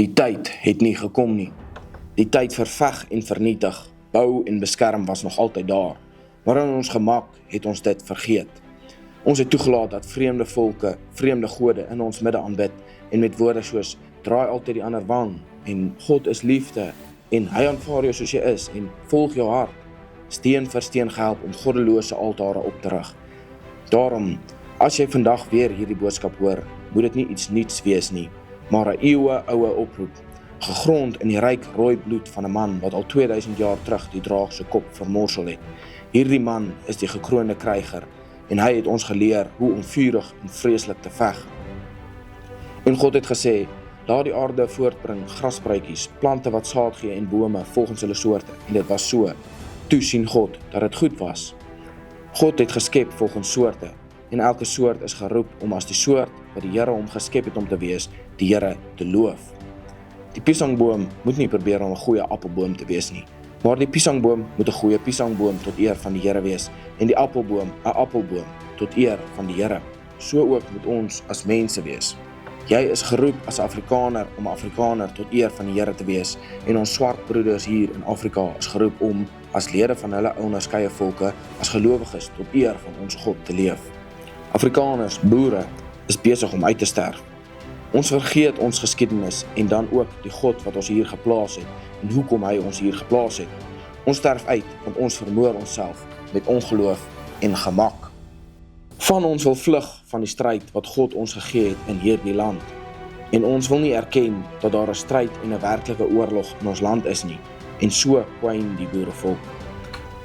Die tyd het nie gekom nie. Die tyd vir veg en vernietig, bou en beskerm was nog altyd daar. Maar in ons gemak het ons dit vergeet. Ons het toegelaat dat vreemde volke, vreemde gode in ons midde aanbid en met woorde soos draai altyd die ander wang en God is liefde en hy aanvaar jou soos jy is en volg jou hart, steen vir steen gehelp om goddelose altare op te rig. Daarom, as jy vandag weer hierdie boodskap hoor, moet dit nie iets nuuts wees nie, maar 'n eeuwe-oue oproep, gegrond in die ryk rooi bloed van 'n man wat al 2000 jaar terug die draak se kop vermorsel het. Hierdie man is die gekroonde kryger en hy het ons geleer hoe om vurig en vreeslik te veg. En God het gesê, laat die aarde voortbring grasbruitjies, plante wat saad gee en bome volgens hulle soorte, en dit was so. Toe sien God dat dit goed was. God het geskep volgens soorte, en elke soort is geroep om as die soort wat die Here hom geskep het om te wees, die Here te loof. Die piesangboom moet nie probeer om 'n goeie appelboom te wees nie, maar die piesangboom moet 'n goeie piesangboom tot eer van die Here wees, en die appelboom 'n appelboom tot eer van die Here. So ook moet ons as mense wees. Jy is geroep as Afrikaner om 'n Afrikaner tot eer van die Here te wees, en ons swart broeders hier in Afrika is geroep om as lede van hulle onderskeie volke, as gelowiges tot eer van ons God te leef. Afrikaners, boere, is besig om uit te sterf. Ons vergeet ons geskiedenis en dan ook die God wat ons hier geplaas het en hoekom hy ons hier geplaas het. Ons sterf uit want ons vermoor onsself met ongeloof en gemak. Van ons wil vlug van die stryd wat God ons gegee het in hierdie land. En ons wil nie erken dat daar 'n stryd en 'n werklike oorlog in ons land is nie. En so kwyn die boerevolk.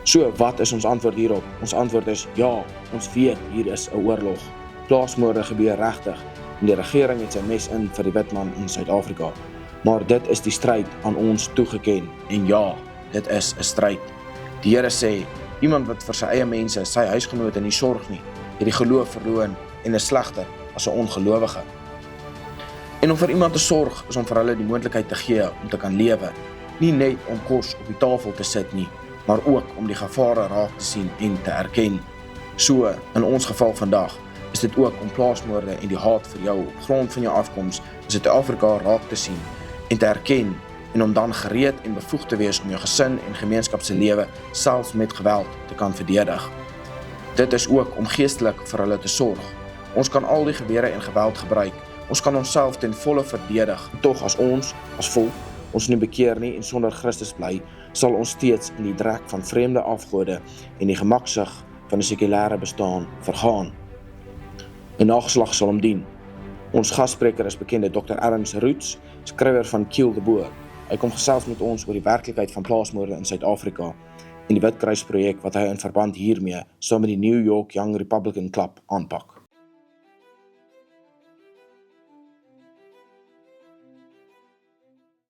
So, wat is ons antwoord hierop? Ons antwoord is ja, ons weet hier is 'n oorlog. Plaasmoorde gebeur regtig en die regering het sy mes in vir die wit man in Suid-Afrika. Maar dit is die stryd aan ons toegeken en ja, dit is 'n stryd. Die Here sê, iemand wat vir sy eie mense, sy huisgenote nie sorg nie, het die geloof verloon en is slegter as 'n ongelowige. En om vir iemand te sorg is om vir hulle die moontlikheid te gee om te kan lewe, nie net om kos op die tafel te sit nie, maar ook om die gevare raak te sien en te erken. So, in ons geval vandag, is dit ook om plaasmoorde en die haat vir jou op grond van jou afkoms in Suid-Afrika raak te sien en te erken en om dan gereed en bevoegd te wees om jou gesin en gemeenskap se lewe selfs met geweld te kan verdedig. Dit is ook om geestelik vir hulle te sorg. Ons kan al die gewere en geweld gebruik. Ons kan onsself ten volle verdedig. Tog as ons, as volk, ons nie bekeer nie en sonder Christus bly, sal ons steeds in die drek van vreemde afgode en die gemaksig van 'n sekulêre bestaan vergaan. 'n Nageslag sal hom dien. Ons gasspreker is bekende Dr. Ernst Roots, skrywer van Kiel de Boer. Hy kom gesels met ons oor die werklikheid van plaasmoorde in Suid-Afrika en die Witkruisprojek wat hy in verband hiermee saam met die New York Young Republican Club aanpak.